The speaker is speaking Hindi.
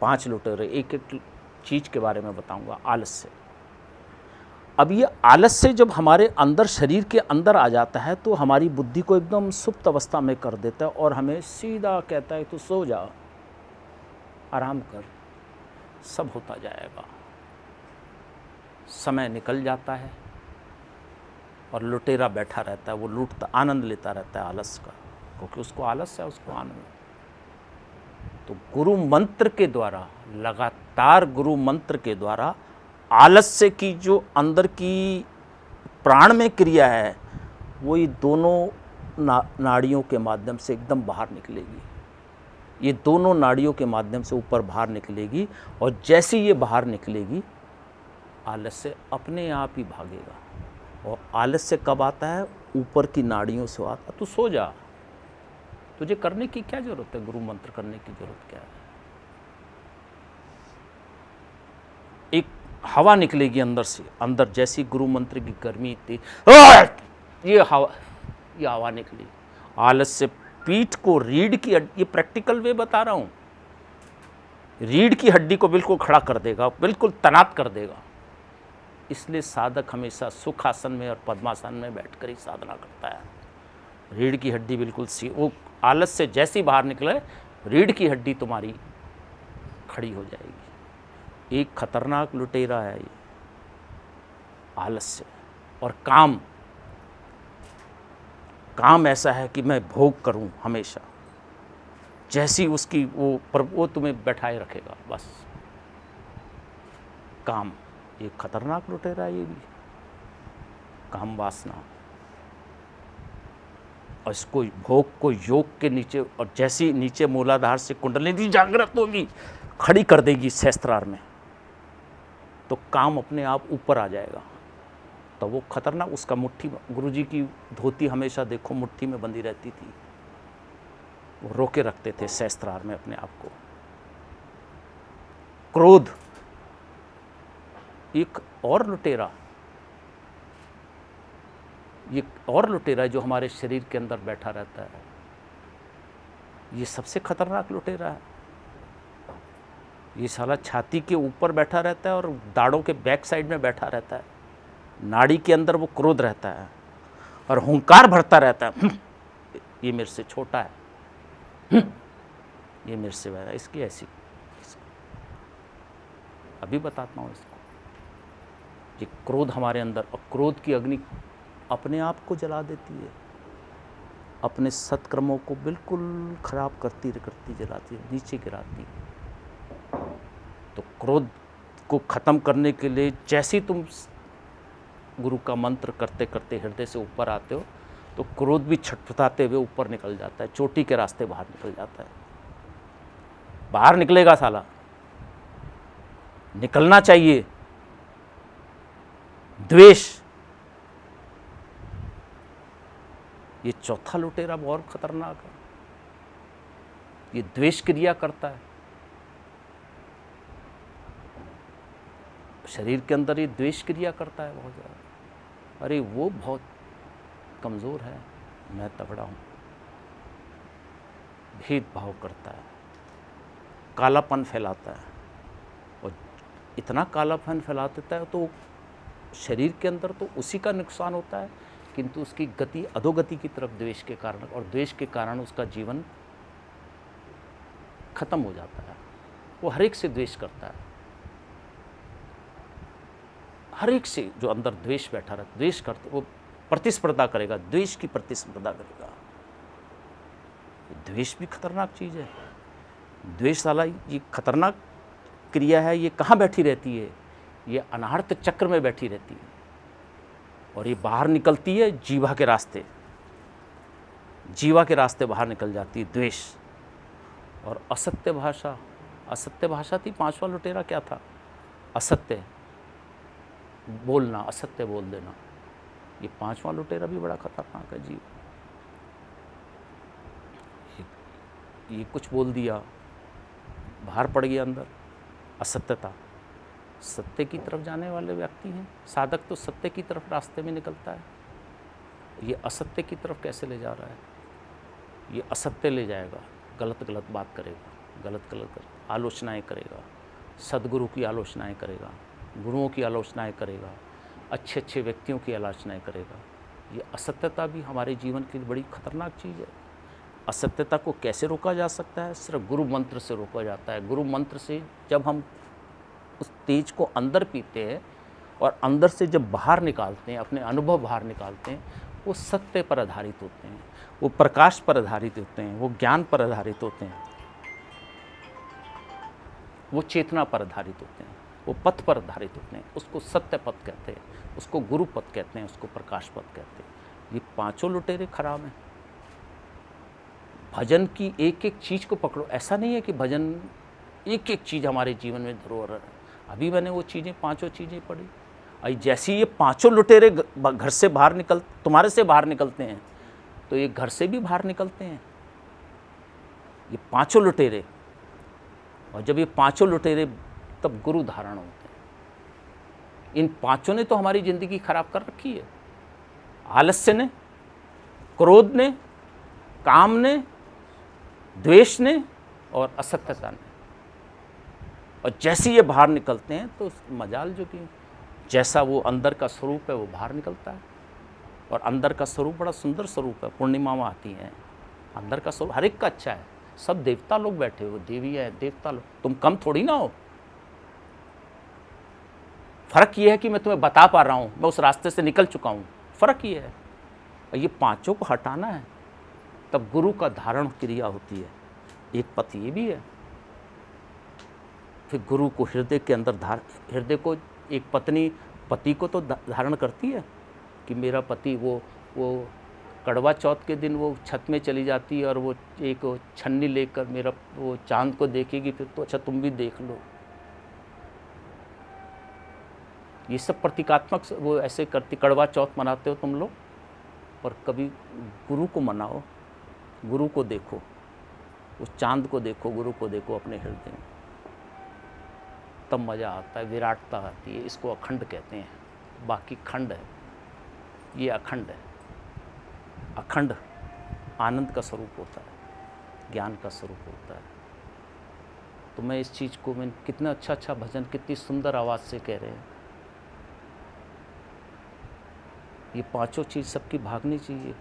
5 लुटेरे एक एक चीज़ के बारे में बताऊंगा। आलस्य। अब ये आलस्य जब हमारे अंदर, शरीर के अंदर आ जाता है तो हमारी बुद्धि को एकदम सुप्त अवस्था में कर देता है और हमें सीधा कहता है तो सो जा, आराम कर, सब होता जाएगा। समय निकल जाता है और लुटेरा बैठा रहता है, वो लूटता, आनंद लेता रहता है आलस का, क्योंकि उसको आलस है, उसको आनंद। तो गुरु मंत्र के द्वारा, लगातार गुरु मंत्र के द्वारा आलस्य की जो अंदर की प्राण में क्रिया है वो ये दोनों नाड़ियों के माध्यम से एकदम बाहर निकलेगी। ये दोनों नाड़ियों के माध्यम से ऊपर बाहर निकलेगी और जैसे ये बाहर निकलेगी आलस्य अपने आप ही भागेगा। और आलस्य कब आता है? ऊपर की नाड़ियों से आता। तू सो जा, तुझे करने की क्या जरूरत है? गुरु मंत्र करने की जरूरत क्या है? एक हवा निकलेगी अंदर से, अंदर जैसी गुरु मंत्र की गर्मी थी, ये हवा निकली। आलस्य पीठ को, रीढ़ की, ये प्रैक्टिकल वे बता रहा हूं, रीढ़ की हड्डी को बिल्कुल खड़ा कर देगा, बिल्कुल तैनात कर देगा। इसलिए साधक हमेशा सुखासन में और पद्मासन में बैठकर ही साधना करता है। रीढ़ की हड्डी बिल्कुल सी, वो आलस्य जैसी बाहर निकले, रीढ़ की हड्डी तुम्हारी खड़ी हो जाएगी। एक खतरनाक लुटेरा है ये आलस्य। और काम, काम ऐसा है कि मैं भोग करूं हमेशा, जैसी उसकी वो तुम्हें बैठाए रखेगा बस। काम, ये खतरनाक लुटेरा है ये भी, काम वासना। और इसको, भोग को योग के नीचे, और जैसी नीचे मूलाधार से कुंडलिनी जागृत होगी, खड़ी कर देगी सहस्त्रार में, तो काम अपने आप ऊपर आ जाएगा। तो वो खतरनाक, उसका मुट्ठी, गुरुजी की धोती हमेशा देखो मुट्ठी में बंधी रहती थी, वो रोके रखते थे सहस्त्रार में अपने आप को। क्रोध, एक और लुटेरा, ये और लुटेरा जो हमारे शरीर के अंदर बैठा रहता है, ये सबसे खतरनाक लुटेरा है। ये साला छाती के ऊपर बैठा रहता है और दाढ़ों के बैक साइड में बैठा रहता है। नाड़ी के अंदर वो क्रोध रहता है और हुंकार भरता रहता है, ये मेरे से छोटा है, ये मेरे से बड़ा है, इसकी ऐसी। अभी बताता हूँ इसको। ये क्रोध हमारे अंदर, और क्रोध की अग्नि अपने आप को जला देती है, अपने सत्कर्मों को बिल्कुल खराब करती जलाती है, नीचे गिराती है। तो क्रोध को ख़त्म करने के लिए जैसे तुम गुरु का मंत्र करते करते हृदय से ऊपर आते हो, तो क्रोध भी छटपटाते हुए ऊपर निकल जाता है, चोटी के रास्ते बाहर निकल जाता है। बाहर निकलेगा साला, निकलना चाहिए। द्वेष, ये चौथा लुटेरा बहुत खतरनाक है। ये द्वेष क्रिया करता है शरीर के अंदर, ये द्वेष क्रिया करता है बहुत ज़्यादा। अरे वो बहुत कमज़ोर है, मैं तगड़ा हूँ। भेदभाव करता है, कालापन फैलाता है, और इतना कालापन फैला देता है तो शरीर के अंदर तो उसी का नुकसान होता है, किंतु उसकी गति अधोगति की तरफ द्वेष के कारण, और द्वेष के कारण उसका जीवन खत्म हो जाता है। वो हर एक से द्वेष करता है, हर एक से जो अंदर द्वेष बैठा रहता, द्वेष करते, वो प्रतिस्पर्धा करेगा, द्वेष की प्रतिस्पर्धा करेगा। द्वेष भी खतरनाक चीज़ है। द्वेष साला ये खतरनाक क्रिया है। ये कहाँ बैठी रहती है? ये अनाहर्त चक्र में बैठी रहती है, और ये बाहर निकलती है जीवा के रास्ते, जीवा के रास्ते बाहर निकल जाती है द्वेष। और असत्य भाषा, असत्य भाषा थी पांचवा लुटेरा क्या था? असत्य बोलना, असत्य बोल देना। ये पांचवा लुटेरा भी बड़ा खतरनाक है जी। ये कुछ बोल दिया, बाहर पड़ गया अंदर, असत्यता। सत्य की तरफ जाने वाले व्यक्ति हैं साधक, तो सत्य की तरफ रास्ते में निकलता है। ये असत्य की तरफ कैसे ले जा रहा है? ये असत्य ले जाएगा, गलत गलत बात करेगा, गलत गलत करेगा। आलोचनाएं करेगा, सदगुरु की आलोचनाएं करेगा, गुरुओं की आलोचनाएं करेगा, अच्छे अच्छे व्यक्तियों की आलोचनाएं करेगा। ये असत्यता भी हमारे जीवन की बड़ी खतरनाक चीज़ है। असत्यता को कैसे रोका जा सकता है? सिर्फ गुरु मंत्र से रोका जाता है। गुरु मंत्र से जब हम उस तेज को अंदर पीते हैं और अंदर से जब बाहर निकालते हैं, अपने अनुभव बाहर निकालते हैं, वो सत्य पर आधारित होते हैं, वो प्रकाश पर आधारित होते हैं, वो ज्ञान पर आधारित होते हैं, वो चेतना पर आधारित होते हैं, वो पथ पर आधारित होते हैं। उसको सत्य पथ कहते हैं, उसको गुरु पथ कहते हैं, उसको प्रकाश पथ कहते हैं। ये पांचों लुटेरे खराब हैं। भजन की एक एक चीज़ को पकड़ो। ऐसा नहीं है कि भजन एक एक चीज़ हमारे जीवन में धरोहर है। अभी मैंने वो चीज़ें, पांचों चीज़ें पढ़ी। अभी जैसे ये पांचों लुटेरे घर से बाहर तुम्हारे से बाहर निकलते हैं, तो ये घर से भी बाहर निकलते हैं, ये पांचों लुटेरे। और जब ये पांचों लुटेरे, तब गुरु धारण होते हैं। इन पांचों ने तो हमारी ज़िंदगी खराब कर रखी है। आलस्य ने, क्रोध ने, काम ने, द्वेष ने और असत्यता ने। और जैसे ये बाहर निकलते हैं तो मजाल जो कि जैसा वो अंदर का स्वरूप है वो बाहर निकलता है। और अंदर का स्वरूप बड़ा सुंदर स्वरूप है। पूर्णिमा में आती है, अंदर का स्वरूप हर एक का अच्छा है। सब देवता लोग बैठे हो, देवी है, देवता लोग, तुम कम थोड़ी ना हो। फर्क ये है कि मैं तुम्हें बता पा रहा हूँ, मैं उस रास्ते से निकल चुका हूँ, फर्क ये है। और ये पांचों को हटाना है, तब गुरु का धारण क्रिया होती है। एक पथ ये भी है। फिर गुरु को हृदय के अंदर हृदय को एक पत्नी पति को तो धारण करती है कि मेरा पति, वो कड़वा चौथ के दिन वो छत में चली जाती है और वो एक छन्नी लेकर मेरा वो चांद को देखेगी, फिर तो अच्छा तुम भी देख लो। ये सब प्रतीकात्मक वो ऐसे करती। कड़वा चौथ मनाते हो तुम लोग, और कभी गुरु को मनाओ, गुरु को देखो, उस चांद को देखो, गुरु को देखो अपने हृदय में, तब मज़ा आता है, विराटता आती है। इसको अखंड कहते हैं। बाकी खंड है, ये अखंड है। अखंड आनंद का स्वरूप होता है, ज्ञान का स्वरूप होता है। तो मैं इस चीज़ को, मैं कितना अच्छा भजन, कितनी सुंदर आवाज़ से कह रहे हैं। ये पांचों चीज़ सबकी भागनी चाहिए।